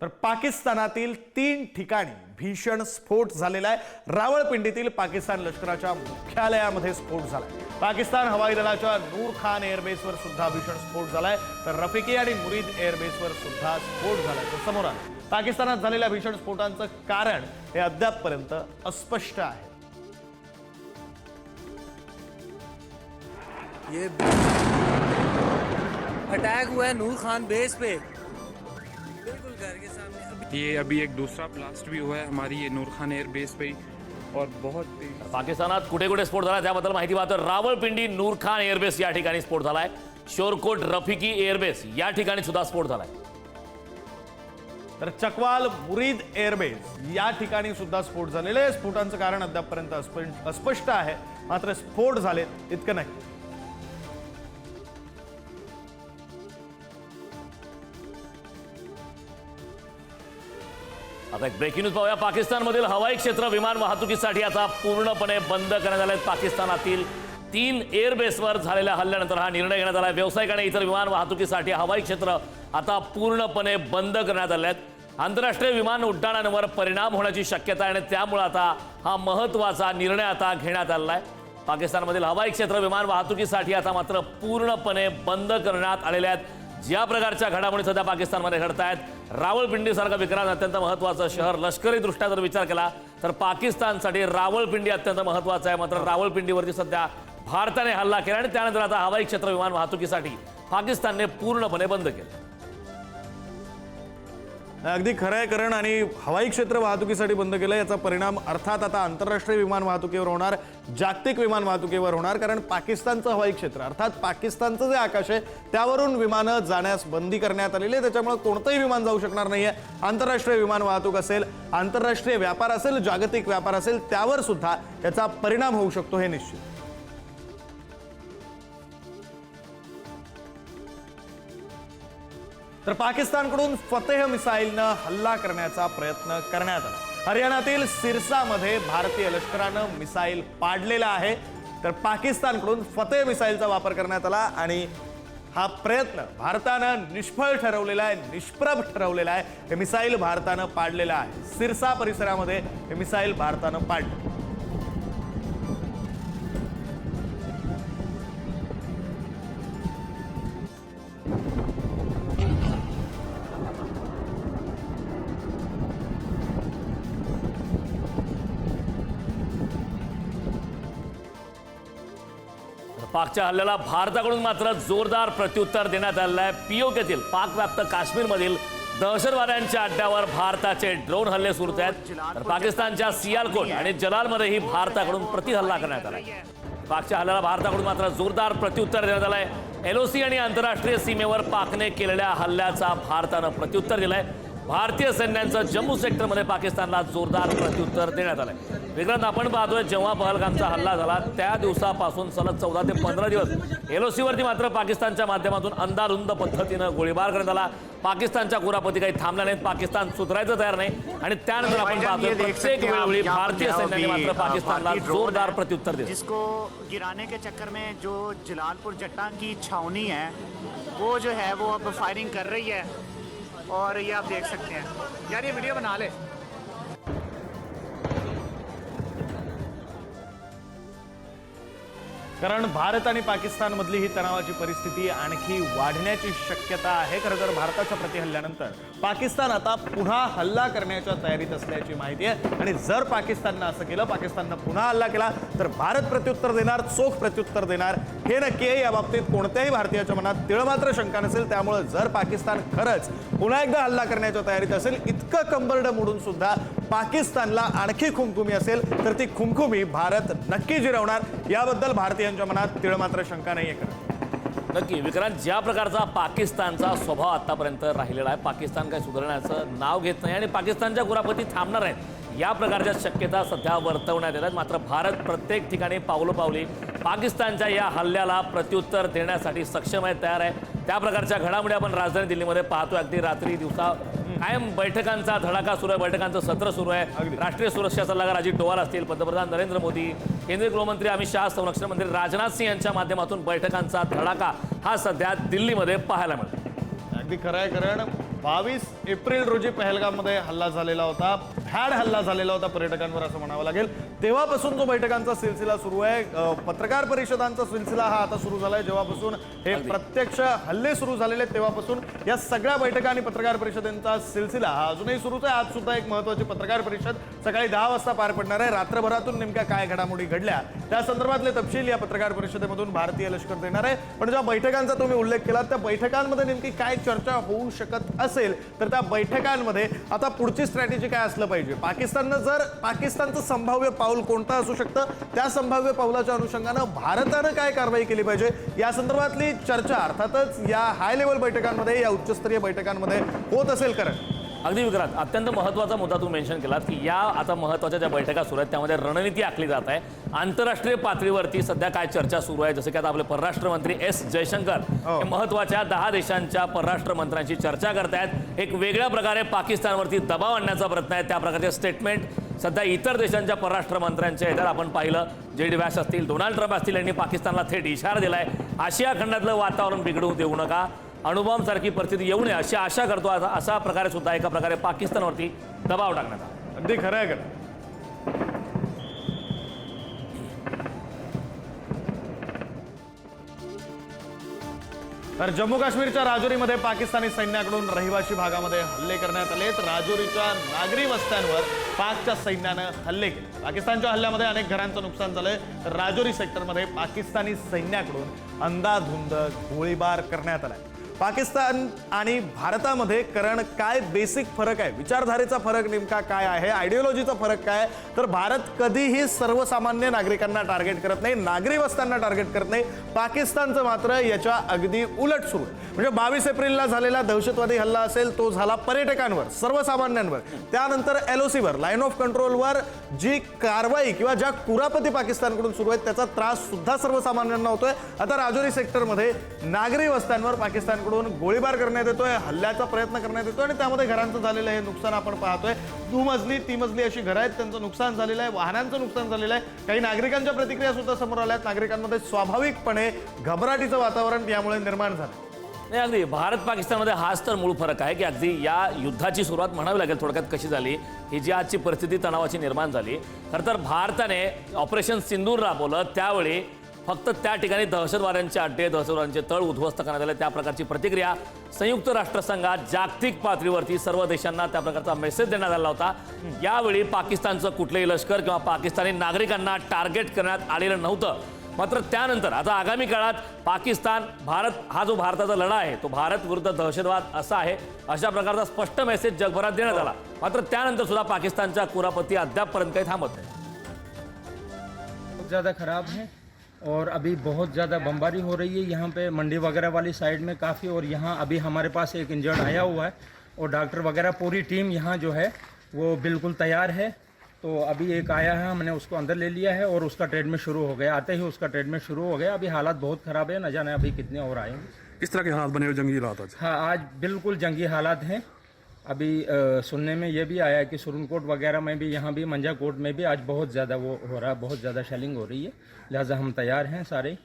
तर पाकिस्तानातील 3 ठिकाणी भीषण स्फोट झालेला आहे। रावळपिंडीतील पाकिस्तान लष्कराच्या मुख्यालयामध्ये स्फोट झालाय। पाकिस्तान हवाई दलाच्या नूर खान एअरबेसवर सुद्धा भीषण स्फोट झालाय, तर रफिकी आणि मुरीद एअरबेसवर सुद्धा स्फोट झाल्याचं समोर आलं। पाकिस्तानात झालेल्या भीषण स्फोटांचं कारण हे अद्यापपर्यंत अस्पष्ट आहे। ये अटैक हुआ है नूर खान बेस पे, बिल्कुल घर के सामने। ये अभी एक दूसरा ब्लास्ट भी हुआ है हमारी ये नूर खान एयर बेस पे और बहुत पाकिस्तानात कुठे कुठे स्फोट झाला त्याबद्दल माहिती पाहतो। रावळपिंडी नूर खान एअरबेस या ठिकाणी स्फोट झालाय। शोरकोट रफिकी एअरबेस या ठिकाणी सुद्धा स्फोट झालाय। तर चकवाल मुरीद एअरबेस या ठिकाणी सुद्धा स्फोट झालेले आहे। स्फोटांचं कारण अद्यापपर्यंत अस्पष्ट आहे, मात्र स्फोट झालेत इतकं नाही। आता एक ब्रेकिंग न्यूज पाहूया। पाकिस्तानमधील हवाई क्षेत्र विमान वाहतुकीसाठी आता पूर्णपणे बंद करण्यात आले। पाकिस्तानातील 3 एअरबेसवर झालेल्या हल्ल्यानंतर हा निर्णय घेण्यात आला। व्यावसायिक आणि इतर विमान वाहतुकीसाठी हवाई क्षेत्र आता पूर्णपणे बंद करण्यात आले आहेत। आंतरराष्ट्रीय विमान उड्डाणांवर परिणाम होण्याची शक्यता आहे आणि त्यामुळे आता हा महत्त्वाचा निर्णय आता घेण्यात आला आहे। पाकिस्तानमधील हवाई क्षेत्र विमान वाहतुकीसाठी आता मात्र पूर्णपणे बंद करण्यात आलेले आहेत। ज्या प्रकारच्या घडामोडी सध्या पाकिस्तानमध्ये घडत आहेत, रावळपिंडीसारखं विक्रांत अत्यंत महत्त्वाचं शहर लष्करी दृष्ट्या जर विचार केला तर पाकिस्तानसाठी रावळपिंडी अत्यंत महत्त्वाचं आहे। मात्र रावळपिंडीवरती सध्या भारताने हल्ला केला आणि त्यानंतर आता हवाई क्षेत्र विमान वाहतुकीसाठी पाकिस्तानने पूर्णपणे बंद केलं। अगदी खरं आहे करण, आणि हवाई क्षेत्र वाहतुकीसाठी बंद केलं याचा परिणाम अर्थात आता आंतरराष्ट्रीय विमान वाहतुकीवर होणार, जागतिक विमान वाहतुकीवर होणार। कारण पाकिस्तानचं हवाई क्षेत्र अर्थात पाकिस्तानचं जे आकाश आहे त्यावरून विमानं जाण्यास बंदी करण्यात आलेली आहे। त्याच्यामुळे कोणतंही विमान जाऊ शकणार नाहीये। आंतरराष्ट्रीय विमान वाहतूक असेल, आंतरराष्ट्रीय व्यापार असेल, जागतिक व्यापार असेल, त्यावर सुद्धा याचा परिणाम होऊ शकतो हे निश्चित। तर पाकिस्तानकडून फतेह मिसाईलनं हल्ला करण्याचा प्रयत्न करण्यात आला। हरियाणातील सिरसामध्ये भारतीय लष्करानं मिसाईल पाडलेला आहे। तर पाकिस्तानकडून फतेह मिसाईलचा वापर करण्यात आला आणि हा प्रयत्न भारतानं निष्फळ ठरवलेला आहे, निष्प्रभ ठरवलेला आहे। हे मिसाईल भारतानं पाडलेलं आहे। सिरसा परिसरामध्ये हे मिसाईल भारतानं पाडलं। पाकच्या हल्ल्याला भारताकडून मात्र जोरदार प्रत्युत्तर देण्यात आलं आहे। पीओकेतील पाकव्याप्त काश्मीरमधील दहशतवाद्यांच्या अड्ड्यावर भारताचे ड्रोन हल्ले सुरू आहेत। तर पाकिस्तानच्या सियालकोट आणि जलालमध्येही भारताकडून प्रतिहल्ला करण्यात आला आहे। पाकच्या हल्ल्याला भारताकडून मात्र जोरदार प्रत्युत्तर देण्यात आलं आहे। एलओसी आणि आंतरराष्ट्रीय सीमेवर पाकने केलेल्या हल्ल्याचा भारतानं प्रत्युत्तर दिलंय। भारतीय सैन्याचं जम्मू सेक्टरमध्ये पाकिस्तानला जोरदार प्रत्युत्तर देण्यात आलंय। विक्रांत, आपण पाहतोय जेव्हा पहलगामचा हल्ला झाला त्या दिवसापासून सलग 14 ते 15 दिवस एलओसीवरती मात्र पाकिस्तानच्या माध्यमातून अंधाधुंद पद्धतीनं गोळीबार करण्यात आला। पाकिस्तानच्या कुरापती काही थांबल्या नाहीत। पाकिस्तान सुधारायचं तयार नाही आणि त्यानंतर आपण पाहतोय प्रत्येक वेळोवेळी भारतीय सैन्याने मात्र पाकिस्तानला जोरदार प्रत्युत्तर दिलं। जिसको गिराने के चक्कर में जो जलालपुर जट्टा की छावनी है वो जो है वो अब फायरिंग कर रही है और ये आप देख सकते हैं। यार ये वीडियो बना ले। कारण भारत आणि पाकिस्तान मधली ही तणावाची परिस्थिती आणखी वाढण्याची शक्यता आहे। खरं तर भारताच्या प्रतिहल्ल्यानंतर पाकिस्तान आता पुन्हा हल्ला करण्याच्या तयारीत असल्याची माहिती आहे आणि जर पाकिस्ताननं असं केलं, पाकिस्ताननं पुन्हा हल्ला केला तर भारत प्रत्युत्तर देणार, चोख प्रत्युत्तर देणार हे नक्की आहे। या बाबतीत कोणत्याही भारतीयाच्या मनात तिळ मात्र शंका नसेल। त्यामुळे जर पाकिस्तान खरंच पुन्हा एकदा हल्ला करण्याच्या तयारीत असेल, इतकं कंबरडं मोडून सुद्धा पाकिस्तानला आणखी खुमखुमी असेल तर ती खुमखुमी भारत नक्की जिरवणार, याबद्दल भारतीयांच्या मनात तिळ मात्र शंका नाहीये। नक्की विक्रांत, ज्या प्रकारचा पाकिस्तानचा स्वभाव आतापर्यंत राहिलेला आहे, पाकिस्तान काही सुधारण्याचं नाव घेत नाही आणि पाकिस्तानच्या कुरापती थांबणार आहेत या प्रकारच्या शक्यता सध्या वर्तवण्यात येतात। मात्र भारत प्रत्येक ठिकाणी पावलोपावली पाकिस्तानच्या या हल्ल्याला प्रत्युत्तर देण्यासाठी सक्षम आहे, तयार आहे। त्या प्रकारच्या घडामोडी आपण राजधानी दिल्लीमध्ये पाहतोय। अगदी रात्री दिवसा कायम बैठकांचा धडाका सुरू आहे, बैठकांचं सत्र सुरू आहे। राष्ट्रीय सुरक्षा सल्लागार अजित डोवाल असतील, पंतप्रधान नरेंद्र मोदी, केंद्रीय गृहमंत्री अमित शाह, संरक्षण मंत्री राजनाथ सिंह यांच्या माध्यमातून बैठकांचा धडाका हा सध्या दिल्लीमध्ये पाहायला मिळतो। अगदी खरं आहे, कारण 22 एप्रिल रोजी पहलगाममध्ये हल्ला झालेला होता, भ्याड हल्ला झालेला होता पर्यटकांवर असं म्हणावं लागेल. तेव्हापासून जो बैठकांचा सिलसिला सुरू आहे, पत्रकार परिषदांचा सिलसिला हा आता सुरू झालाय. जेव्हापासून हे प्रत्यक्ष हल्ले सुरू झालेले तेव्हापासून या सगळ्या बैठका आणि पत्रकार परिषदांचा सिलसिला हा अजूनही सुरूच आहे. आज सुद्धा एक महत्त्वाची पत्रकार परिषद सकाळी 10 वाजता पार पडणार आहे. रात्रभरातून नेमक्या काय घडामोडी घडल्या त्या संदर्भातले तपशील या पत्रकार परिषदेमधून भारतीय लष्कर देणार आहे. पण ज्या बैठकांचा तुम्ही उल्लेख केला त्या बैठकांमध्ये नेमकी काय चर्चा होऊ शकत असेल तर त्या बैठकांमध्ये आता पुढची स्ट्रॅटेजी काय असलं पाहिजे. पाकिस्तानचं संभाव्य पाऊल कोणतं असू शकतं, त्या संभाव्य पाऊलाच्या अनुषंगानं भारतानं काय कारवाई केली पाहिजे या संदर्भातली चर्चा अर्थातच या हाय लेवल बैठकांमध्ये, या उच्चस्तरीय बैठकांमध्ये होत असेल. कारण अगदी विक्रांत, अत्यंत महत्त्वाचा मुद्दा तू मेन्शन केलात की या आता महत्त्वाच्या ज्या बैठका सुरू आहेत त्यामध्ये रणनीती आखली जात आहे. आंतरराष्ट्रीय पातळीवरती सध्या काय चर्चा सुरू आहे, जसं की आता आपले परराष्ट्र मंत्री एस जयशंकर हे महत्त्वाच्या 10 देशांच्या परराष्ट्र मंत्र्यांशी चर्चा करतायत. एक वेगळ्या प्रकारे पाकिस्तानवरती दबाव आणण्याचा प्रयत्न आहे. त्या प्रकारचे स्टेटमेंट सध्या इतर देशांच्या परराष्ट्र मंत्र्यांच्या येतात. आपण पाहिलं JD व्हॅन्स असतील, डोनाल्ड ट्रम्प असतील, यांनी पाकिस्तानला थेट इशारा दिलाय, आशिया खंडातलं वातावरण बिघडू देऊ नका, अणुबॉम्बसारखी परिस्थिती येऊ नये अशी आशा करतो. अशा प्रकारे सुद्धा एका प्रकारे पाकिस्तानवरती दबाव टाकण्यात आला. अगदी खरं आहे. तर जम्मू काश्मीरच्या राजौरीमध्ये पाकिस्तानी सैन्याकडून रहिवासी भागामध्ये हल्ले करण्यात आले. राजौरीच्या नागरी वस्त्यांवर पाकच्या सैन्यानं हल्ले केले. पाकिस्तानच्या हल्ल्यामध्ये अनेक घरांचं नुकसान झालंय. राजौरी सेक्टरमध्ये पाकिस्तानी सैन्याकडून अंधाधुंद गोळीबार करण्यात आलाय. पाकिस्तान आणि भारतामध्ये कारण काय बेसिक फरक आहे, विचारधारेचा फरक नेमका काय आहे, आयडिओलॉजीचा फरक काय, तर भारत कधीही सर्वसामान्य नागरिकांना टार्गेट करत नाही, नागरी वस्त्यांना टार्गेट करत नाही. पाकिस्तानचं मात्र याच्या अगदी उलट सुरू आहे. म्हणजे 22 एप्रिलला झालेला दहशतवादी हल्ला असेल तो झाला पर्यटकांवर, सर्वसामान्यांवर. त्यानंतर LOCवर, लाईन ऑफ कंट्रोलवर जी कारवाई किंवा ज्या कुरापती पाकिस्तानकडून सुरू आहेत त्याचा त्रास सुद्धा सर्वसामान्यांना होतोय. आता राजौरी सेक्टरमध्ये नागरी वस्त्यांवर पाकिस्तानकडून गोळीबार करण्यात येतोय, हल्ल्याचा प्रयत्न करण्यात येतोय आणि त्यामध्ये घरांचं झालेलं हे नुकसान आपण पाहतोय. 2 मजली 3 मजली अशी घरं आहेत, त्यांचं नुकसान झालेलं आहे, वाहनांचं नुकसान झालेलं आहे. काही नागरिकांच्या प्रतिक्रिया सुद्धा समोर आल्या आहेत. नागरिकांमध्ये स्वाभाविकपणे घबराटीचं वातावरण यामुळे निर्माण झालं. नाही, अगदी भारत पाकिस्तानमध्ये हाच तर मूळ फरक आहे की अगदी या युद्धाची सुरुवात म्हणावी लागेल थोडक्यात कशी झाली, ही जी आजची परिस्थिती तणावाची निर्माण झाली. खरं तर भारताने ऑपरेशन सिंदूर राबवलं त्यावेळी फक्त त्या ठिकाणी दहशतवाद्यांचे अड्डे, दहशतवाद्यांचे तळ उद्ध्वस्त करण्यात आले. त्या प्रकारची प्रतिक्रिया संयुक्त राष्ट्रसंघात जागतिक पातळीवरती सर्व देशांना त्या प्रकारचा मेसेज देण्यात आला होता. यावेळी पाकिस्तानचं कुठलंही लष्कर किंवा पाकिस्तानी नागरिकांना टार्गेट करण्यात आलेलं नव्हतं. मात्र त्यानंतर आता आगामी काळात पाकिस्तान भारत हा जो भारताचा लढा आहे तो भारत विरुद्ध दहशतवाद असा आहे, अशा प्रकारचा स्पष्ट मेसेज जगभरात देण्यात आला. मात्र त्यानंतर सुद्धा पाकिस्तानच्या कुरापती अद्यापपर्यंत काही थांबत नाही. बहुत ज़्यादा खराब है और अभी बहुत ज़्यादा बमबारी हो रही है यहाँ पे मंडी वगैरह वाली साइड में काफ़ी. और यहाँ अभी हमारे पास एक इंजर्ड आया हुआ है और डॉक्टर वगैरह पूरी टीम यहाँ जो है वो बिल्कुल तैयार है. तो अभी एक आया है, हमने उसको अंदर ले लिया है और उसका ट्रीटमेंट शुरू हो गया. आते ही उसका ट्रीटमेंट शुरू हो गया. अभी हालात बहुत ख़राब है, न जाने अभी कितने और आएंगे. किस तरह के हालात बने हुए जंगी हालात आज? हाँ, आज बिल्कुल जंगी हालात हैं. अभी सुनने में ये भी आया है कि सुरनकोट वगैरह में भी, यहाँ भी मंजाकोट में भी आज बहुत ज़्यादा वो हो रहा है, बहुत ज़्यादा शेलिंग हो रही है. लिहाजा हम तैयार हैं सारे.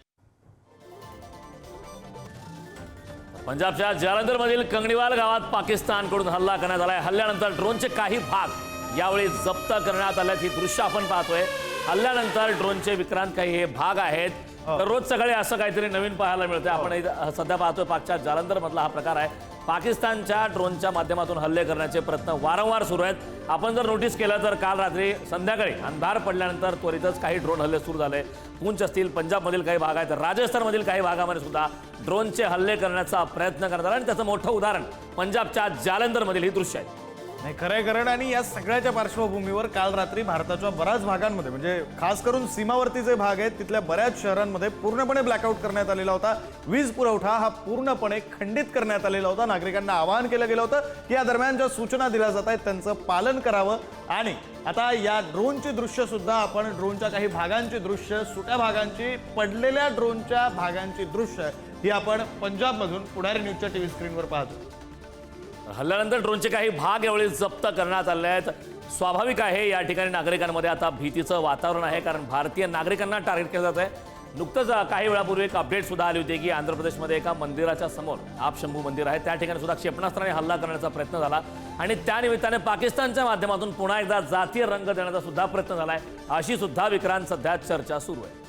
पंजाबच्या जालंधरमधील कंगणीवाल गावात पाकिस्तानकडून हल्ला करण्यात आलाय. हल्ल्यानंतर ड्रोनचे काही भाग यावेळी जप्त करण्यात आल्यात. ही दृश्य आपण पाहतोय. हल्ल्यानंतर ड्रोनचे विक्रांत काही हे भाग आहेत. तर रोज सकाळी असं काहीतरी नवीन पाहायला मिळतंय. आपण सध्या पाहतोय पाकच्या जालंधर मधला हा प्रकार आहे. पाकिस्तानच्या ड्रोनच्या माध्यमातून हल्ले करण्याचे प्रयत्न वारंवार सुरू आहेत. आपण जर नोटीस केलं तर काल रात्री संध्याकाळी अंधार पडल्यानंतर त्वरितच काही ड्रोन हल्ले सुरू झाले. पूंछ असतील, पंजाबमधील काही भाग आहेत, राजस्थानमधील काही भागामध्ये सुद्धा ड्रोनचे हल्ले करण्याचा प्रयत्न करण्यात आला. आणि त्याचं मोठं उदाहरण पंजाबच्या जालंधरमधील ही दृश्य आहे. नाही, खरंय कारण. आणि या सगळ्याच्या पार्श्वभूमीवर काल रात्री भारताच्या बऱ्याच भागांमध्ये म्हणजे खास करून सीमावर्ती जे भाग आहेत तिथल्या बऱ्याच शहरांमध्ये पूर्णपणे ब्लॅकआउट करण्यात आलेला होता. वीज पुरवठा हा पूर्णपणे खंडित करण्यात आलेला होता. नागरिकांना आवाहन केलं गेलं होतं की या दरम्यान ज्या सूचना दिल्या जात आहेत त्यांचं पालन करावं. आणि आता या ड्रोनची दृश्य सुद्धा आपण ड्रोनच्या काही भागांची दृश्य, सुट्या भागांची, पडलेल्या ड्रोनच्या भागांची दृश्य ही आपण पंजाबमधून पुढारी न्यूजच्या टीव्ही स्क्रीनवर पाहतो. हल्ल्यानंतर ड्रोनचे काही भाग यावेळी जप्त करण्यात आले आहेत. स्वाभाविक आहे या ठिकाणी नागरिकांमध्ये आता भीतीचं वातावरण आहे, कारण भारतीय नागरिकांना टार्गेट केलं जात आहे. नुकतंच काही वेळापूर्वी एक अपडेट सुद्धा आली होती की आंध्र प्रदेशमध्ये एका मंदिराच्या समोर आप शंभू मंदिर आहे त्या ठिकाणी सुद्धा क्षेपणास्त्राने हल्ला करण्याचा प्रयत्न झाला आणि त्या निमित्ताने पाकिस्तानच्या माध्यमातून पुन्हा एकदा जातीय रंग देण्याचा सुद्धा प्रयत्न झालाय अशी सुद्धा विक्रांत सध्या चर्चा सुरू आहे.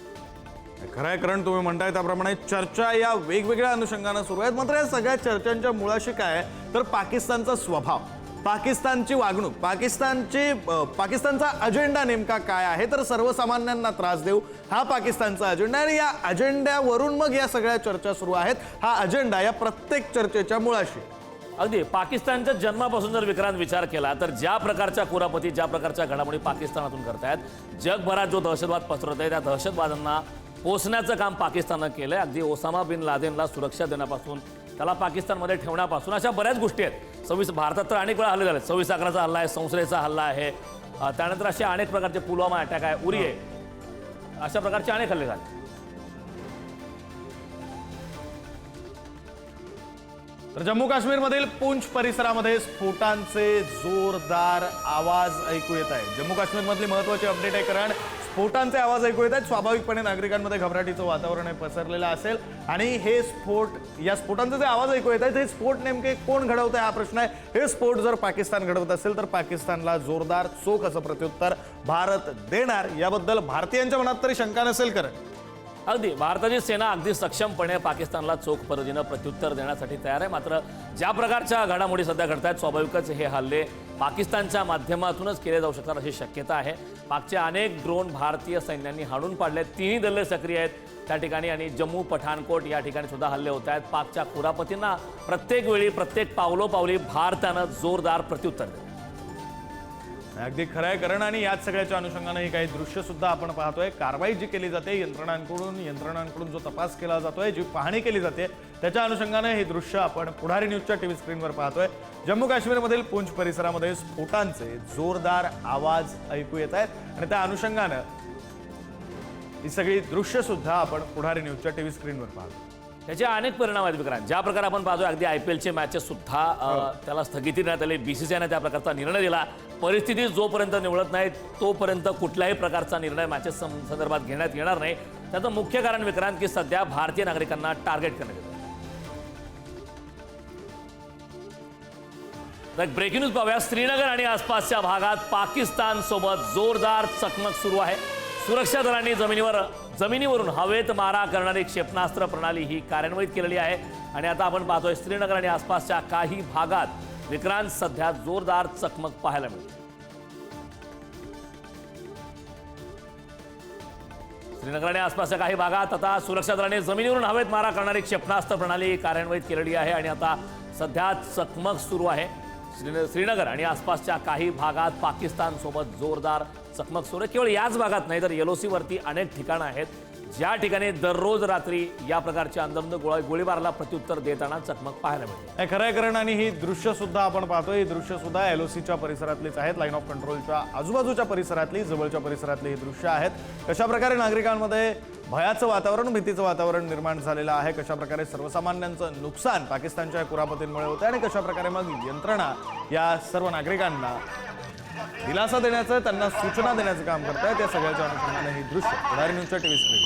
खरं आहे, कारण तुम्ही म्हणताय त्याप्रमाणे चर्चा या वेगवेगळ्या अनुषंगानं सुरू आहेत. मात्र या सगळ्या चर्चांच्या मुळाशी काय आहे तर पाकिस्तानचा स्वभाव, पाकिस्तानची वागणूक, पाकिस्तानचा अजेंडा नेमका काय आहे तर सर्वसामान्यांना त्रास देऊ हा पाकिस्तानचा अजेंडा आहे. आणि या अजेंड्यावरून मग या सगळ्या चर्चा सुरू आहेत. हा अजेंडा या प्रत्येक चर्चेच्या मुळाशी. अगदी पाकिस्तानच्या जन्मापासून जर विक्रांत विचार केला तर ज्या प्रकारच्या कुरापती ज्या प्रकारच्या घडामोडी पाकिस्तानातून करतायत, जगभरात जो दहशतवाद पसरत आहे त्या दहशतवाद्यांना पोचण्याचं काम पाकिस्ताननं केलंय. अगदी ओसामा बिन लादेनला सुरक्षा देण्यापासून त्याला पाकिस्तानमध्ये ठेवण्यापासून अशा बऱ्याच गोष्टी आहेत. भारतात तर अनेक वेळा हल्ले झाले. 26/11चा हल्ला आहे, संसदेचा हल्ला आहे, त्यानंतर असे अनेक प्रकारचे पुलवामा अटॅक आहे, उरी आहे, अशा प्रकारचे अनेक हल्ले झाले. तर जम्मू काश्मीरमधील पूंछ परिसरामध्ये स्फोटांचे जोरदार आवाज ऐकू येत आहे. जम्मू काश्मीरमधली महत्त्वाची अपडेट आहे, कारण स्फोटांचे आवाज ऐकू येत आहेत. स्वाभाविकपणे नागरिकांमध्ये घबराटीचं वातावरण पसरलेलं असेल आणि हे या स्फोटांचे जे आवाज ऐकू येत आहेत हे स्फोट नेमके कोण घडवत आहे हा प्रश्न आहे. हे स्फोट जर पाकिस्तान घडवत असेल तर पाकिस्तानला जोरदार चोख असं प्रत्युत्तर भारत देणार, याबद्दल भारतीयांच्या मनात तरी शंका नसेल. कारण अगदी भारताची सेना अगदी सक्षमपणे पाकिस्तानला चोख पद्धतीनं प्रत्युत्तर देण्यासाठी तयार आहे. मात्र ज्या प्रकारच्या घडामोडी सध्या घडत आहेत स्वाभाविकच हे हल्ले पाकिस्तानच्या माध्यमातूनच केले जाऊ शकतात अशी शक्यता आहे. पाकचे अनेक ड्रोन भारतीय सैन्यांनी हाणून पाडले. तिन्ही दले सक्रिय आहेत त्या ठिकाणी आणि जम्मू पठाणकोट या ठिकाणी सुद्धा हल्ले होत आहेत. पाकच्या कुरापतींना प्रत्येक वेळी प्रत्येक पावलोपावली भारतानं जोरदार प्रत्युत्तर दिलं. अगदी खरं आहे, कारण आणि याच सगळ्याच्या अनुषंगाने ही काही दृश्य सुद्धा आपण पाहतोय. कारवाई जी केली जाते यंत्रणांकडून जो तपास केला जातोय, जी पाहणी केली जाते त्याच्या अनुषंगाने हे दृश्य आपण पुढारी न्यूजच्या टीव्ही स्क्रीनवर पाहतोय. जम्मू काश्मीरमधील पूंछ परिसरामध्ये स्फोटांचे जोरदार आवाज ऐकू येत आहेत आणि त्या अनुषंगानं ही सगळी दृश्य सुद्धा आपण पुढारी न्यूजच्या टीव्ही स्क्रीनवर पाहतो. त्याचे अनेक परिणाम आहेत विक्रांत. ज्या प्रकारे आपण पाहतोय अगदी IPLचे मॅचेस सुद्धा त्याला स्थगिती देण्यात आली. BCCIने त्या प्रकारचा निर्णय दिला. परिस्थिती जोपर्यंत निवळत नाही तोपर्यंत कुठल्याही प्रकारचा निर्णय मॅचेस संदर्भात घेण्यात येणार नाही. त्याचं मुख्य कारण विक्रांत की सध्या भारतीय नागरिकांना टार्गेट करण्यात येतं. एक ब्रेकिंग न्यूज पाहूया. श्रीनगर आणि आसपासच्या भागात पाकिस्तान सोबत जोरदार चकमक सुरू आहे. सुरक्षा दलांनी जमिनीवरून हवेत मारा करणारी क्षेपणास्त्र प्रणाली ही कार्यान्वित केलेली आहे आणि आता आपण पाहतोय श्रीनगर आणि आसपासच्या काही भागात विक्रांत सध्या जोरदार चकमक पाहायला मिळते. श्रीनगर आणि आसपासच्या काही भागात आता सुरक्षा दलांनी जमिनीवरून हवेत मारा करणारी क्षेपणास्त्र प्रणाली कार्यान्वित केलेली आहे आणि आता सध्या चकमक सुरू आहे. श्रीनगर आणि आसपासच्या काही भागात पाकिस्तान सोबत जोरदार चकमक सुरू आहे. केवळ याच भागात नाही तर LOC वरती अनेक ठिकाणं आहेत ज्या ठिकाणी दररोज रात्री या प्रकारच्या अंदाधुंद गोळीबाराला प्रत्युत्तर देताना चकमक पाहायला मिळते. खरं आहे, कारण आणि ही दृश्य सुद्धा आपण पाहतोय. ही दृश्य सुद्धा LOCच्या परिसरातलीच आहेत. लाईन ऑफ कंट्रोलच्या आजूबाजूच्या परिसरातली, जवळच्या परिसरातली ही दृश्य आहेत. कशा प्रकारे नागरिकांमध्ये भयाचं वातावरण, भीतीचं वातावरण निर्माण झालेलं आहे, कशा प्रकारे सर्वसामान्यांचं नुकसान पाकिस्तानच्या कुरापतींमुळे होतं आणि कशा प्रकारे मग यंत्रणा या सर्व नागरिकांना दिलासा देण्याचं, त्यांना सूचना देण्याचं काम करत आहे. त्या सगळ्याच्या अनुषंगाने ही दृश्य पुढारी न्यूजच्या टीव्ही स्क्रीन.